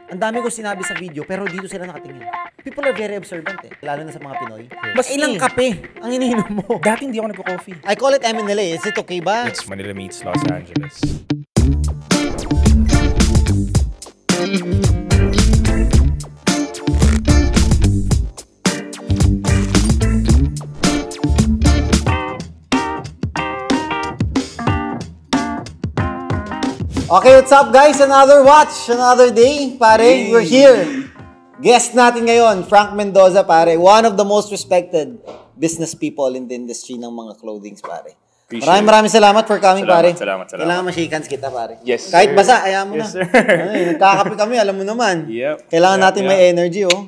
Ang dami ko sinabi sa video, pero dito sila nakatingin. People are very observant eh. Lalo na sa mga Pinoy. Mas ilang kape ang iniinom mo? Dati hindi ako nagko-coffee. I call it MNLA. Is it okay ba? It's Manila meets Los Angeles. Okay, what's up guys? Another watch, another day. Pare, we're here. Guest natin ngayon, Frank Mendoza, pare. One of the most respected business people in the industry ng mga clothings, pare. Maraming salamat for coming, pare. Salamat. Kailangan ma-shake kita, pare. Yes, Kahit sir. basa, ayaw mo Yes, na. sir. Ay, nagkakape kami, alam mo naman. Yep. Kailangan natin may energy, oh.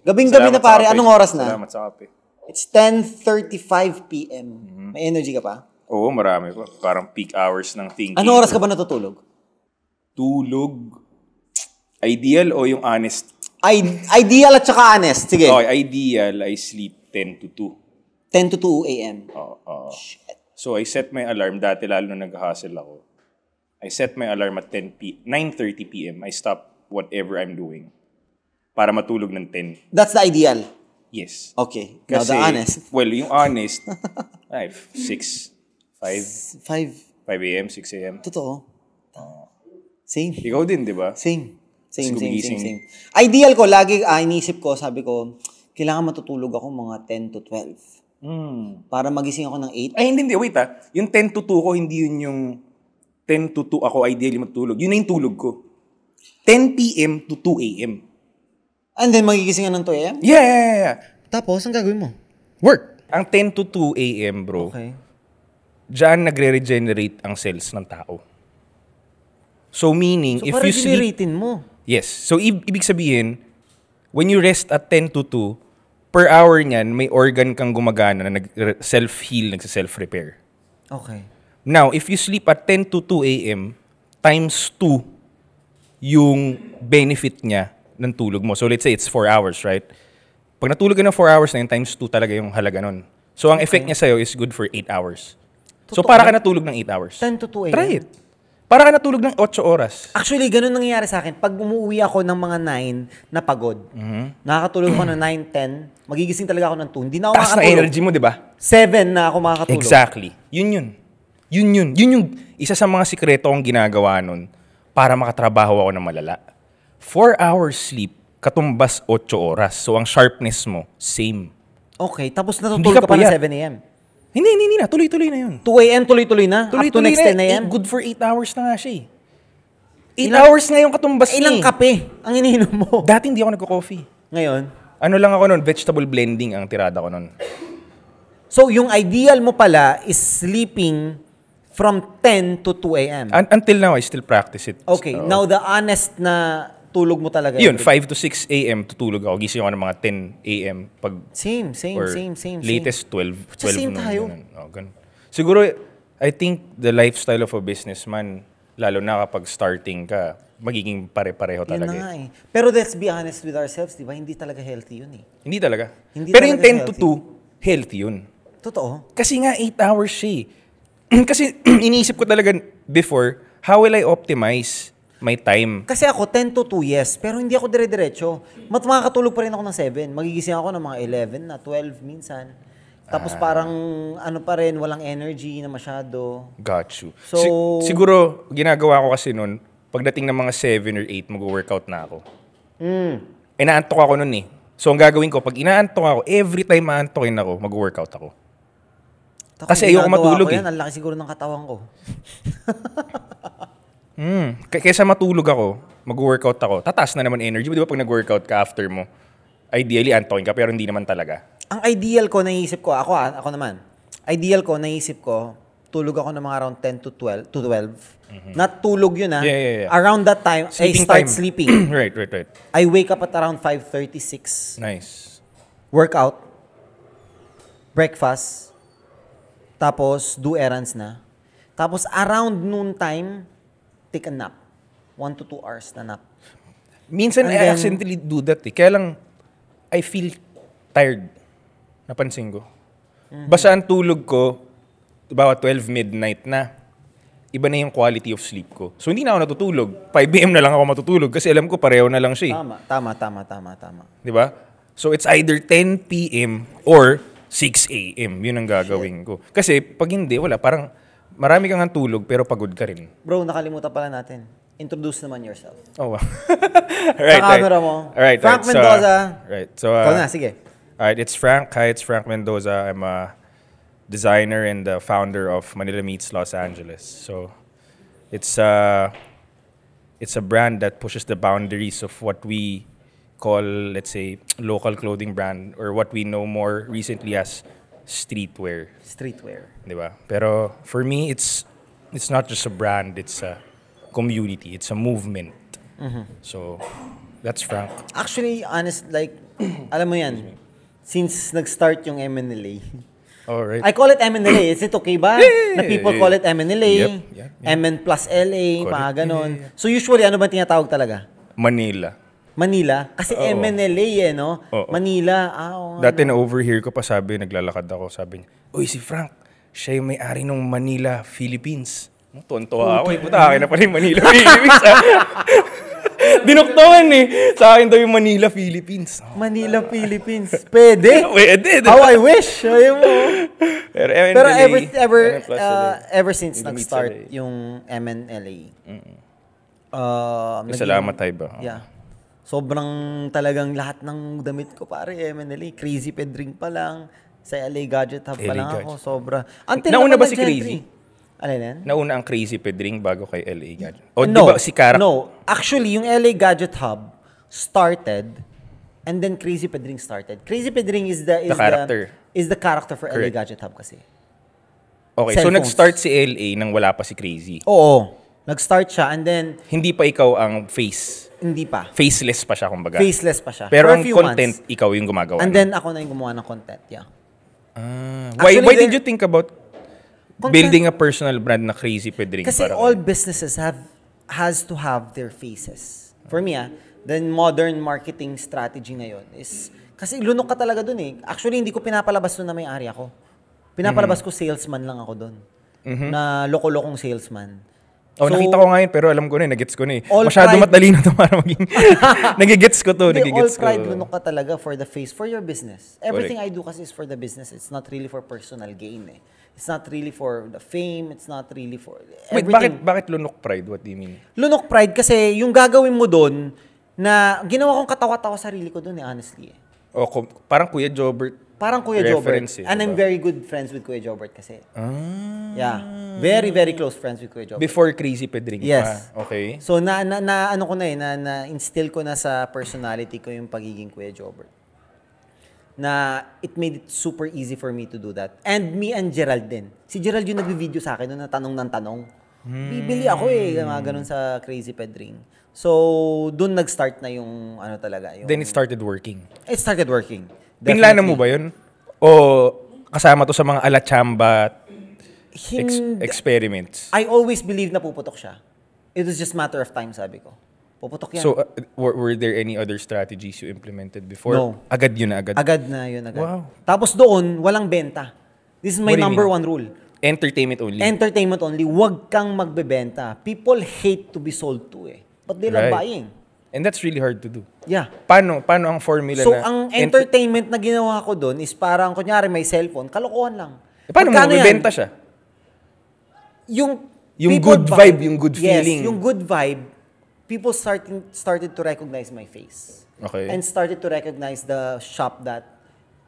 Gabing-gabi na, pare. Anong oras na? Salamat sa kape. It's 10:35 p.m. May energy ka pa? Oo, marami pa. Parang peak hours ng thinking. Anong oras ka ba natutulog? Tulog. Ideal o yung honest? Ideal at saka honest. Sige. Okay, ideal, I sleep 10 to 2. 10 to 2 a.m. Oo. So, I set my alarm. Dati lalo na nag-hustle ako. I set my alarm at 9:30 p.m. I stop whatever I'm doing para matulog ng 10. That's the ideal. Yes. Okay. Now the honest. Well, yung honest, 6, 5 5. a.m., 6 a.m. Totoo. Same. Ikaw din, di ba? Same. Gumigising. Ideal ko, lagi iniisip ko, sabi ko, kailangan matutulog ako mga 10 to 12. Para magising ako ng 8. Ay, hindi. Wait Yung 10 to 2 ko, hindi yun yung 10 to 2 ako ideally matulog. Yun na yung tulog ko. 10 p.m. to 2 a.m. And then, magigising ka ng 2 a.m.? Yeah. Tapos, ang gagawin mo? Work. Ang 10 to 2 a.m., bro, Okay. diyan nagre-regenerate ang cells ng tao. So, meaning, if you sleep... regeneratein mo. Yes. So, ibig sabihin, when you rest at 10 to 2, per hour niyan, may organ kang gumagana na self-heal, nagsa-self-repair. Okay. Now, if you sleep at 10 to 2 a.m., times 2 yung benefit niya ng tulog mo. So, let's say it's 4 hours, right? Pag natulog ka ng 4 hours na yun, times 2 talaga yung halaga nun. So, ang effect niya sa'yo is good for 8 hours. So, para ka natulog ng 8 hours. 10 to 2 a.m.? Try it. Para ka natulog ng 8 oras. Actually, ganun nangyayari sa akin. Pag umuwi ako ng mga 9 na pagod, nakakatulog ako ng 9, 10, magigising talaga ako ng 2. Hindi na ako Taas na energy mo, di ba? 7 na ako makakatulog. Exactly. Yun yung isa sa mga sikreto kong ginagawa nun para makatrabaho ako ng malala. 4 hours sleep, katumbas 8 oras. So, ang sharpness mo, same. Okay, tapos natutulog ka pa ng 7 a.m. Hindi na. Tuloy-tuloy na yun. 2 a.m. tuloy-tuloy na? Up to next 10 a.m.? Good for 8 hours na nga siya eh. 8 hours na yung katumbas niya. Ilang kape ang iniinom mo? Dati hindi ako nagko-coffee. Ngayon? Ano lang ako nun, vegetable blending ang tirada ko nun. So, yung ideal mo pala is sleeping from 10 to 2 a.m. Until now, I still practice it. Okay, now the honest na tulog mo talaga. Yun, 5 to 6 a.m. tutulog ako. Gising ako ng mga 10 a.m. Pag Same. latest 12 Same noon. tayo. Ganun. Siguro, I think the lifestyle of a businessman, lalo na kapag starting ka, magiging pare-pareho Yun talaga. na nga eh. Pero let's be honest with ourselves, di ba? Hindi talaga healthy yun eh. Hindi talaga. talaga Pero yung 10 to 2, healthy yun. Totoo. Kasi nga 8 hours siya eh. Kasi iniisip ko talaga before, how will I optimize my time? Kasi ako, 10 to 2, yes. Pero hindi ako dire-diretso. Makakatulog pa rin ako ng 7. Magigising ako ng mga 11 na, 12 minsan. Tapos parang ano pa rin, walang energy na masyado. Got you. So, siguro, ginagawa ko kasi nun, pagdating ng mga 7 or 8, mag-workout na ako. Inaantok ako nun eh. So, ang gagawin ko, pag inaantok ako, every time maantokin ako, mag-workout ako. Kasi ayoko matulog eh. Ang laki siguro ng katawan ko. Kaysa matulog ako, mag-workout ako, tataas na naman energy. Di ba pag nag-workout ka after mo, ideally antokin ka, pero hindi naman talaga. Ang ideal ko, naisip ko, ako naman, ideal ko, naisip ko, tulog ako ng mga around 10 to 12. Not tulog yun ah. Yeah. Around that time, Sleeping I start time. sleeping. Right. I wake up at around 5:36. Nice. Workout. Breakfast. Tapos, do errands na. Tapos, around noon time, take a nap. 1 to 2 hours na nap. Minsan, I accidentally do that eh. Kaya lang, I feel tired. Napansin ko. Basta ang tulog ko, bawat 12 midnight na. iba na yung quality of sleep ko. So, hindi na ako natutulog. 5 p.m. na lang ako matutulog kasi alam ko pareho na lang siya. Tama. Di ba? So, it's either 10 p.m. or 6 a.m. Yun ang gagawin ko. Kasi, pag hindi, wala. Parang, marami kang tulog pero pagod ka rin. Bro, nakalimutan pala natin. Introduce naman yourself. Oh, wow. Right. Camera mo. Alright, Frank Mendoza. Right. So, Ikaw na, sige. alright, it's Frank. Hi, it's Frank Mendoza. I'm a designer and the founder of Manila Meets Los Angeles. So, it's a brand that pushes the boundaries of what we call, let's say, local clothing brand or what we know more recently as streetwear. Di ba? Pero for me, it's not just a brand. It's a community. It's a movement. So, that's Frank. Actually, alam mo yan, since nag-start yung MNLA, Alright. I call it MNLA. Is it okay ba? Na people call it MNLA, Yep. MN plus LA, Correct. mga ganon. So usually, ano ba tinatawag talaga? Manila. Kasi Oo. MNLA no? Oo. Manila, oo nga. Dati na-overhear ko pa, naglalakad ako, sabi niya, uy, si Frank, siya yung may-ari ng Manila, Philippines. Tuwan-tuwa ako. Puta, akin na pala yung Manila, Philippines. Dinuktawan sa akin daw yung Manila, Philippines. Manila, Philippines. Pwede? Pwede. How I wish. Ayaw mo. Pero ever since nag-start yung MNLA, Salamat tayo ba? Yeah. Sobrang talagang lahat ng damit ko, pare, MNLA. Crazy Pedring pa lang. Sa LA Gadget Hub pa LA lang ako. Gadget. Sobra. Nauna ba si Crazy? Ano yan? Nauna ang Crazy Pedring bago kay LA Gadget? O di ba si Karak? No. Actually, yung LA Gadget Hub started and then Crazy Pedring started. Crazy Pedring is the character for LA Correct. Gadget Hub kasi. Okay, so nag-start si LA nang wala pa si Crazy. Oo. Nag-start siya and then Hindi pa ikaw ang face. hindi pa. Faceless pa siya, kumbaga. Faceless pa siya. Pero For a ang few content, months. ikaw yung gumagawa. And then ako na yung gumawa ng content. Yeah. Why Actually, did you think about building a personal brand na Crazy Pedring? Kasi all businesses has to have their faces. For me, the modern marketing strategy ngayon is, kasi lunok ka talaga dun eh. Actually, hindi ko pinapalabas dun na may ari ako. Pinapalabas ko salesman lang ako dun. Na loko-lokong salesman. So, nakita ko ngayon, pero alam ko na, nagets ko na eh. All Masyado pride- madali na to para maging... nagigets ko to, All nagigets ko. pride, lunok ka talaga for the face, for your business. Everything Correct. I do kasi is for the business. It's not really for personal gain eh. It's not really for the fame. It's not really for Wait, everything. bakit lunok pride? What do you mean? Lunok pride kasi yung gagawin mo doon na ginawa kong katawa-tawa sarili ko doon eh, honestly eh. O, parang Kuya Jobert. Parang Kuya Jobert. Reference eh, And I'm diba? very good friends with Kuya Jobert kasi. Yeah. Very, very close friends with Kuya Jobert. Before Crazy Pedring Yes. pa. Okay. So ano ko na eh, na-instill ko na sa personality ko yung pagiging Kuya Jobert. Na it made it super easy for me to do that. And me and Gerald din. Si Gerald yung nagbi-video sa akin, na tanong ng tanong. Bibili ako eh, mga ganun sa Crazy Pedring. So, dun nag-start na yung ano talaga. Yung, Then it started working. It started working. Pinlanan mo ba yun? O kasama to sa mga alachamba experiments? I always believe na puputok siya. It was just matter of time, sabi ko. Puputok yan. So, were there any other strategies you implemented before? No. Agad yun na agad? Agad na yun, agad. Wow. Tapos doon, walang benta. This is my What do you number mean? one rule. Entertainment only? Entertainment only. Huwag kang magbebenta. People hate to be sold to eh. But they love Right. buying. And that's really hard to do. Yeah. Paano ang formula So, na... ang entertainment na ginawa ko doon is parang, kunyari may cellphone, kalokohan lang. Paano mo Magkano yan? mabibenta siya? Yung Yung good buy- vibe, yung good feeling. Yes, yung good vibe, people started to recognize my face. Okay. And started to recognize the shop that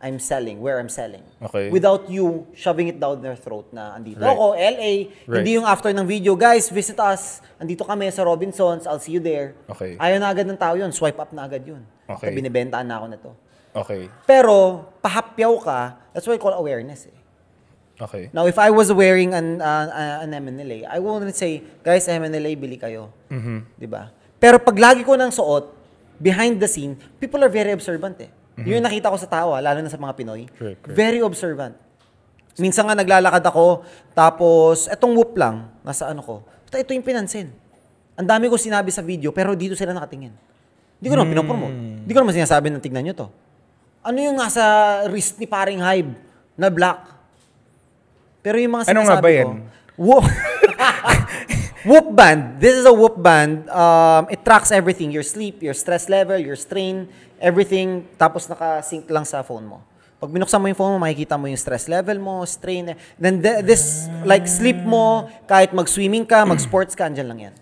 I'm selling, where I'm selling. Okay. Without you shoving it down their throat na andito Right. ako, LA. Right. Hindi yung after ng video, guys, visit us. Andito kami sa Robinsons, I'll see you there. Okay. Ayaw na agad ng tao yun, swipe up na agad yun. Okay. Kasi binibentaan na ako na to. Okay. Pero, pahapyaw ka, that's what I call awareness eh. Okay. Now, if I was wearing an MNLA, I wouldn't say, guys, MNLA, bili kayo. Diba? Pero pag lagi ko nang suot, behind the scene, people are very observant eh. Yung nakita ko sa tao, lalo na sa mga Pinoy, Correct. very observant. Minsan nga naglalakad ako, tapos etong whoop lang, nasa ano ko, ito yung pinansin. Ang dami ko sinabi sa video, pero dito sila nakatingin. Hindi ko naman pinopromote. Hindi ko naman sinasabi na tignan nyo to. Ano yung nasa wrist ni paring Hybe na black? Pero yung mga Ano sinasabi nga ba yan? ko, wow. Whoop band. This is a Whoop band. It tracks everything. Your sleep, your stress level, your strain, everything. Tapos naka-sync lang sa phone mo. Pag binuksan mo yung phone mo, makikita mo yung stress level mo, strain. Then this, like sleep mo, kahit mag-swimming ka, mag-sports ka, andyan lang yan.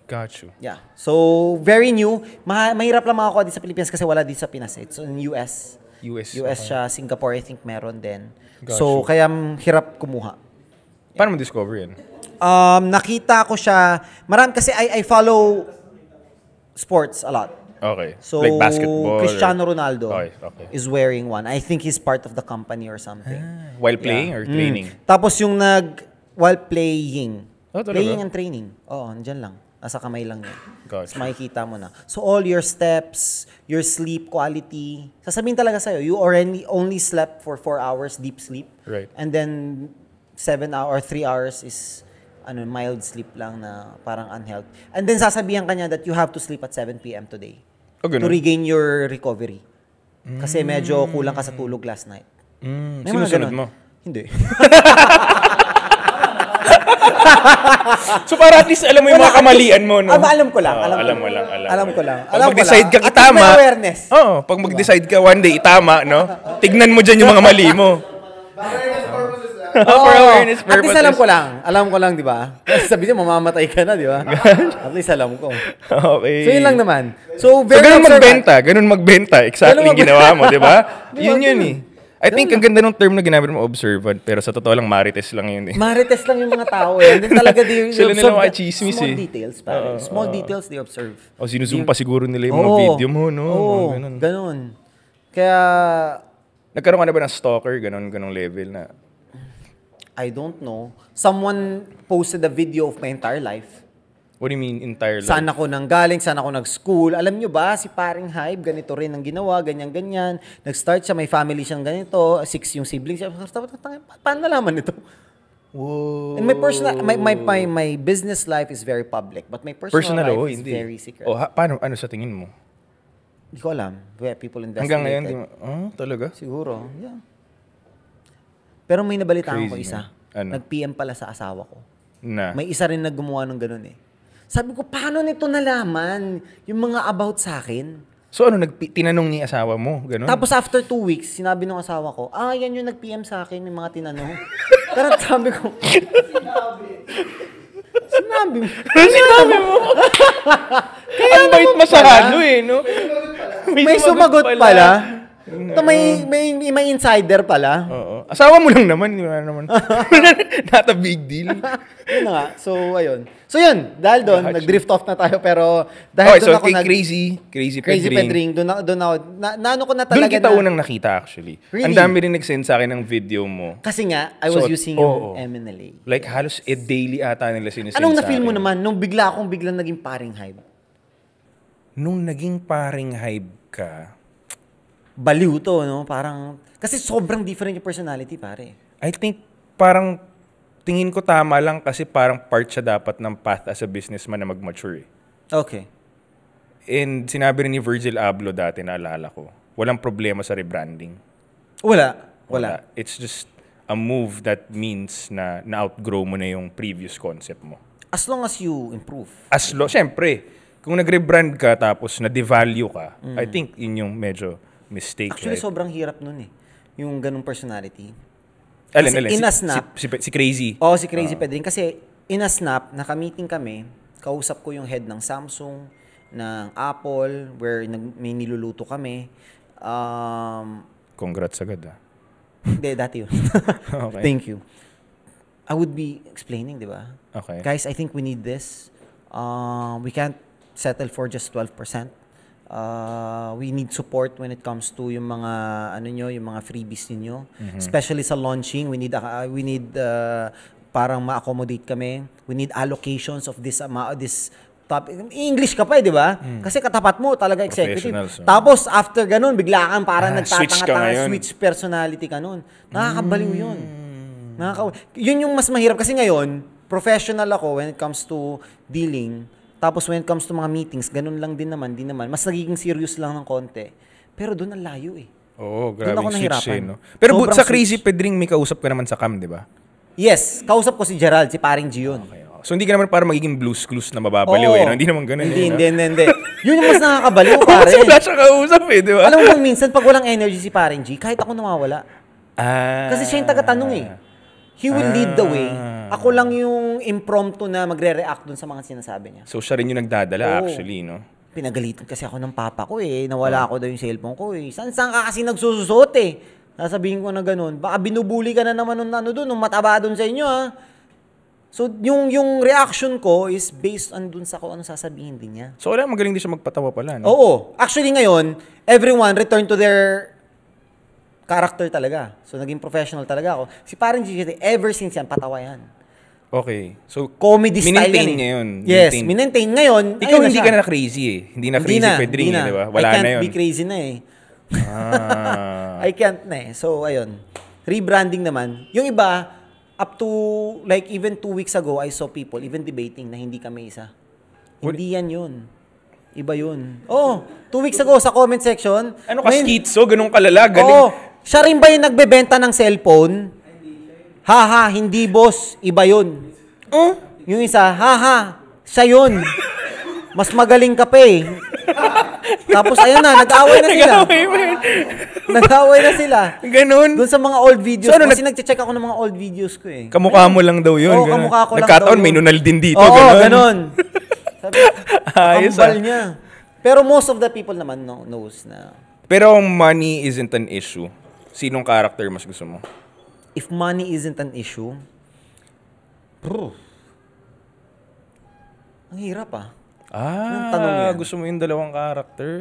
Got you. Yeah. So, very new. Mahirap lang makakuha dito sa Pilipinas kasi wala dito sa Pinas. It's in US. US siya. Singapore, I think, meron din. So, kaya hirap kumuha. Paano mo discover yan? Nakita ko siya. Marami kasi I follow sports a lot. Okay. So, like basketball? Cristiano Ronaldo okay. is wearing one. I think he's part of the company or something. While playing or training? Tapos yung while playing. Playing talaga? and training. Oo, andyan lang. Nasa kamay lang yan. Gotcha. So, makikita mo na. So, all your steps, your sleep quality, sasabihin talaga sa'yo, you only slept for 4 hours deep sleep. Right. And then, 7 hours or 3 hours is mild sleep lang na parang unhealthy. And then, sasabihan ka niya that you have to sleep at 7 p.m. today. To regain your recovery. Kasi medyo kulang ka sa tulog last night. May mga Sinusunod ganun. mo? Hindi. So para at least alam mo yung mga kamalian mo, no? Alam ko lang. Alam ko lang. Pag mag-decide ka itama. May awareness. Pag mag-decide ka one day itama, no? Tignan mo dyan yung mga mali mo. For awareness purposes. At least alam ko lang, di ba? Sabi niya, mamamatay ka na, di ba? At least alam ko. Okay. So, yun lang naman. So, very ganun magbenta. Exactly yung ginawa mo, di ba? Yun eh. I think ang ganda ng term na ginamit mo, observant, pero sa totoo lang, marites lang yun eh. Marites lang yung mga tao eh. And then talaga, they Sila observe nila chismis small eh. details, pare. Small details they observe. O sinuzoom pa siguro nila yung mga video mo, no? Ganun. Kaya... Nagkaroon ka na ba ng stalker, ganun level na? I don't know. Someone posted a video of my entire life. What do you mean entire life? Saan ako nanggaling, saan ako nag-school. Alam nyo ba, si paring Hybe, ganito rin ang ginawa, ganyan-ganyan. Nag-start siya, may family siyang ganito, 6 yung siblings siya. Paano nalaman ito? Whoa. And my personal, my business life is very public, but my personal life is very secret. Paano, ano sa tingin mo? Hindi ko alam. Where people investigate. Hanggang ngayon, talaga? Siguro, yeah. Pero may nabalitaan ko isa. Ano? Nag-PM pala sa asawa ko. Na? May isa rin naggumawa ng ganun eh. Sabi ko, paano nito nalaman yung mga about sa akin? So tinanong ni asawa mo, ganun? Tapos after 2 weeks, sinabi ng asawa ko, yan yung nag-PM sa akin, may mga tinanong. Pero sabi ko, Sinabi mo. Kaya ang bait masarado eh, no? May sumagot pala. Ito may insider pala. Oo. Asawa mo lang naman. Not a big deal. Yun na nga. So, ayun. So, yun. Dahil doon, nag-drift off na tayo. Pero, dahil doon ako Crazy Pedring. Doon ako, naano ko na talaga doon kita unang nakita actually. Really? Ang dami rin nag-send sa akin ng video mo. Kasi nga, I was using yung MNLA. Like, halos daily ata nila sinisend Anong sa na-feel mo akin? naman nung biglang naging paring Hybe? Nung naging paring Hybe ka, baliw to, no? Parang, kasi sobrang different yung personality, pare. I think, parang, tingin ko tama lang kasi parang part siya dapat ng path as a businessman na mag-mature. Okay. And sinabi rin ni Virgil Abloh dati, naalala ko, walang problema sa rebranding. Wala. It's just a move that means na na-outgrow mo na yung previous concept mo. As long as you improve. Siyempre, kung nag-rebrand ka tapos na-devalue ka, I think yun yung medyo mistake. Actually, right? sobrang hirap nun eh. Yung ganung personality. Alin? In a snap. Si Crazy. Si Crazy Pedring. Kasi in a snap, naka-meeting kami, kausap ko yung head ng Samsung, ng Apple, where may niluluto kami. Congrats agad Hindi, dati yun. Okay. Thank you. I would be explaining, di ba? Okay. Guys, I think we need this. We can't settle for just 12%. We need support when it comes to yung mga yung mga freebies niyo, especially sa launching. We need parang ma-accommodate kami. We need allocations of this topic. English ka pa di ba? Kasi katapat mo talaga executive. So. Tapos after ganun, bigla kang parang nagtatanga-tanga, switch personality ka nun. Nakakabaliw yun. Yun yung mas mahirap kasi ngayon, professional ako when it comes to dealing. Tapos when it comes to mga meetings, ganun lang din naman. Mas nagiging serious lang ng konti. Pero doon ang layo eh. Oo, grabe ako switch nahirapan. no? Pero Sobrang sa Crazy Pedring, may kausap ka naman sa cam, di ba? Yes, kausap ko si Gerald, si paring G yun. Okay. So hindi ka naman para magiging Blues Clues na mababaliw Oo. No? Hindi naman ganun. Hindi. Yun yung mas nakakabaliw, pare. Kasi wala siya kausap di ba? Alam mo bang minsan, pag walang energy si paring G, kahit ako nawawala. Kasi siya yung taga-tanong He will lead the way. Ako lang yung impromptu na magre-react dun sa mga sinasabi niya. So siya rin yung nagdadala actually, no? Pinagalitan kasi ako ng papa ko Nawala ako daw yung cellphone ko Saan ka kasi nagsususot Sasabihin ko na ganun. Baka binubuli ka na naman nung doon, nung mataba doon sa inyo So yung reaction ko is based on dun sa kung ano sasabihin din niya. So wala, magaling din siya magpatawa pala, no? Oo. Actually ngayon, everyone return to their character talaga. So naging professional talaga ako. Si parang GGT, ever since yan, patawa yan. Okay. So, comedy style minentain yan niya yun. Yes, minentain. Ngayon, ikaw hindi ka na crazy Hindi na crazy Pedring, di ba? Wala na yun. I can't be crazy na I can't na So, ayun. Rebranding naman. Yung iba, up to, like, even 2 weeks ago, I saw people even debating na hindi kami isa. Hindi yan yun. Iba yun. 2 weeks ago, sa comment section. Ano ka, schizo? Ganun kalala? Siya rin ba yung nagbebenta ng cellphone? Haha, hindi boss. Iba yun. Yung isa, haha, siya yun. Mas magaling ka pa Tapos ayun na, nag-away na sila. Nag-away na sila. Ganun. Doon sa mga old videos. So, kasi nag-check ako ng mga old videos ko Kamukha mo lang daw yun. Oo, kamukha ko lang daw. Nagkataon, may nunal din dito. Oo, ganun. Sabi, ayos kambal niya. Pero most of the people naman knows na. Pero money isn't an issue. Sinong character mas gusto mo? If money isn't an issue, ang hirap Gusto mo yung dalawang character.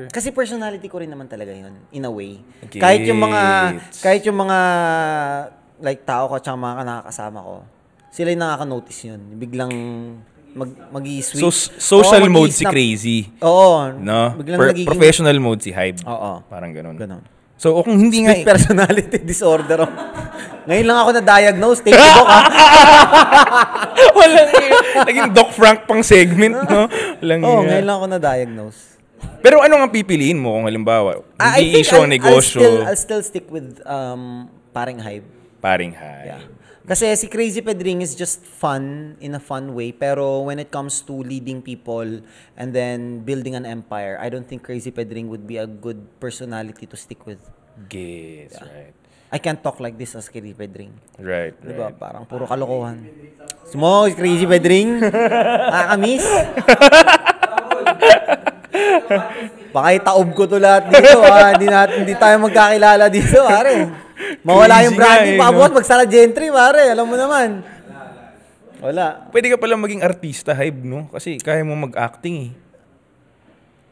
Kasi personality ko rin naman talaga yun, in a way. Kahit yung mga like tao ko at mga nakakasama ko, sila yung nakaka-notice yun. Biglang mag-i-switch. So, social mode si Crazy. Oo. No? Professional mode si Hybe. Oo. Parang ganun. So, kung hindi split personality disorder. Ngayon lang ako na-diagnose. Take the doc, Walang naging Doc Frank pang segment, no? Ngayon lang ako na-diagnose. Pero ano nga pipiliin mo kung halimbawa? Hindi issue, negosyo. I'll still stick with paring Hybe. Paring Hybe. Yeah. Kasi si Crazy Pedring is just fun in a fun way. Pero when it comes to leading people and then building an empire, I don't think Crazy Pedring would be a good personality to stick with. Yes, right. I can't talk like this as Crazy Pedring. Right, diba? Parang puro kalokohan. Sumo, Crazy Pedring. Nakakamiss. Baka itaob ko to lahat dito. Hindi tayo magkakilala dito, pare. Mawala yung branding, pabuhat, magsara gentry, pare. Alam mo naman. Wala. Pwede ka pala maging artista, Hybe, no? Kasi kaya mo mag-acting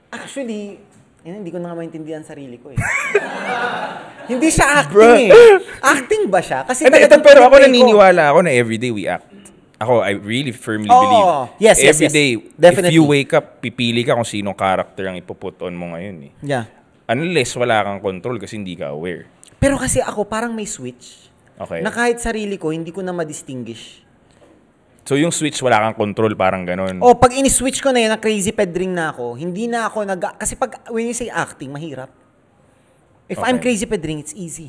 Actually, hindi ko na nga maintindihan sarili ko Hindi siya acting Acting ba siya? Kasi pero ako naniniwala ako na everyday we act. Ako, I really firmly believe. Yes, everyday, definitely. if you wake up, pipili ka kung sinong character ang ipuput on mo ngayon Yeah. Unless wala kang control kasi hindi ka aware. Pero kasi ako parang may switch. Okay. Na kahit sarili ko, hindi ko na ma-distinguish. So yung switch, wala kang control, parang ganun. Pag ini-switch ko na yun, na Crazy Pedring na ako, hindi na ako kasi when you say acting, mahirap. If I'm Crazy Pedring, it's easy.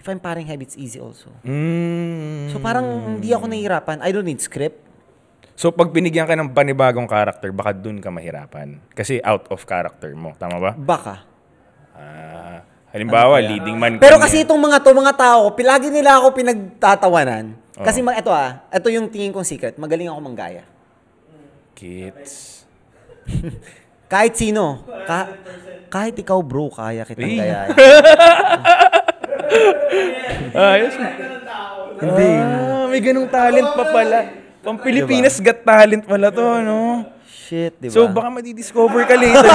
If I'm paring Hybe, it's easy also. So parang hindi ako nahihirapan. I don't need script. So pag binigyan ka ng panibagong character, baka dun ka mahirapan. Kasi out of character mo. Tama ba? Baka. Halimbawa, leading man. Pero kasi itong mga tao, lagi nila ako pinagtatawanan. Kasi ito yung tingin kong secret. Magaling ako manggaya. Kids. Kahit sino. Kahit ikaw, bro, kaya kitang gayahin. Ayos. Hindi. May ganung talent pa pala. Pang Pilipinas Got Talent pala to, no? Shit, di ba? So, baka madidiscover ka later.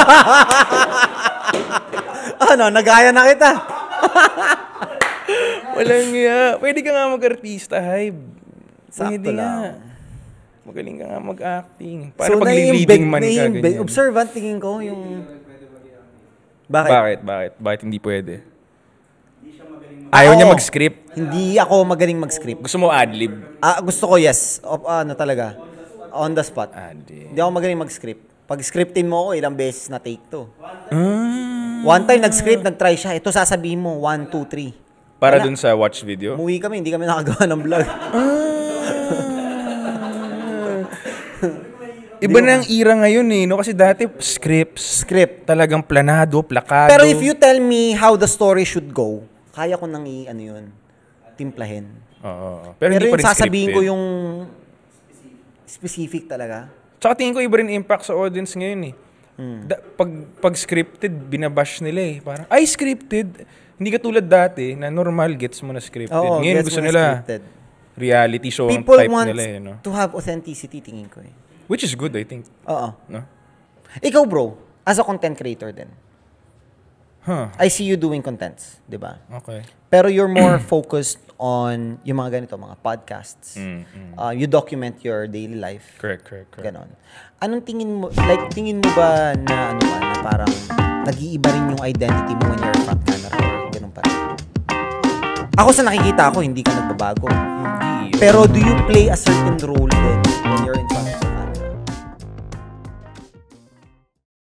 Nagaya na kita. Walang nga. Pwede ka nga mag-artista, Hybe. Sakto lang. Magaling ka nga mag-acting. Paano pag leading man ka ganyan? Observant, tingin ko yung... Bakit? Bakit hindi pwede? Ayaw niya mag-script? Hindi ako magaling mag-script. Gusto mo ad-lib? Gusto ko, yes. Talaga. On the spot. Ad-lib. Hindi ako magaling mag-script. Pag scriptin mo ako, ilang beses na take to. One time nag-script, nag-try siya. Ito sasabihin mo, 1, 2, 3. Para Wala. dun sa watch video? Umuwi kami, hindi kami nakagawa ng vlog. Iba na ang era ngayon eh, no? Kasi dati script, talagang planado, plakado. Pero if you tell me how the story should go, kaya ko nang timplahin. Oo. Pero hindi pa yung rin sasabihin scripted. ko yung specific talaga. Tsaka tingin ko iba rin impact sa audience ngayon eh. Pag scripted, binabash nila eh. Parang, ay scripted. Hindi ka tulad dati na normal gets mo na scripted. Oo, ngayon gets gusto mo na nila scripted. reality show ang People type want nila eh. No? to have authenticity, tingin ko eh. Which is good, I think. Oo. No? Ikaw bro, as a content creator din, Huh. I see you doing contents, di ba? Okay. Pero you're more focused on yung mga ganito, mga podcasts. You document your daily life. Correct. Ganon. Anong tingin mo, tingin mo ba na na parang nag-iiba rin yung identity mo when you're front camera or ganun pa rin? Ako sa nakikita ko, hindi ka nagbabago. Hindi. Pero do you play a certain role din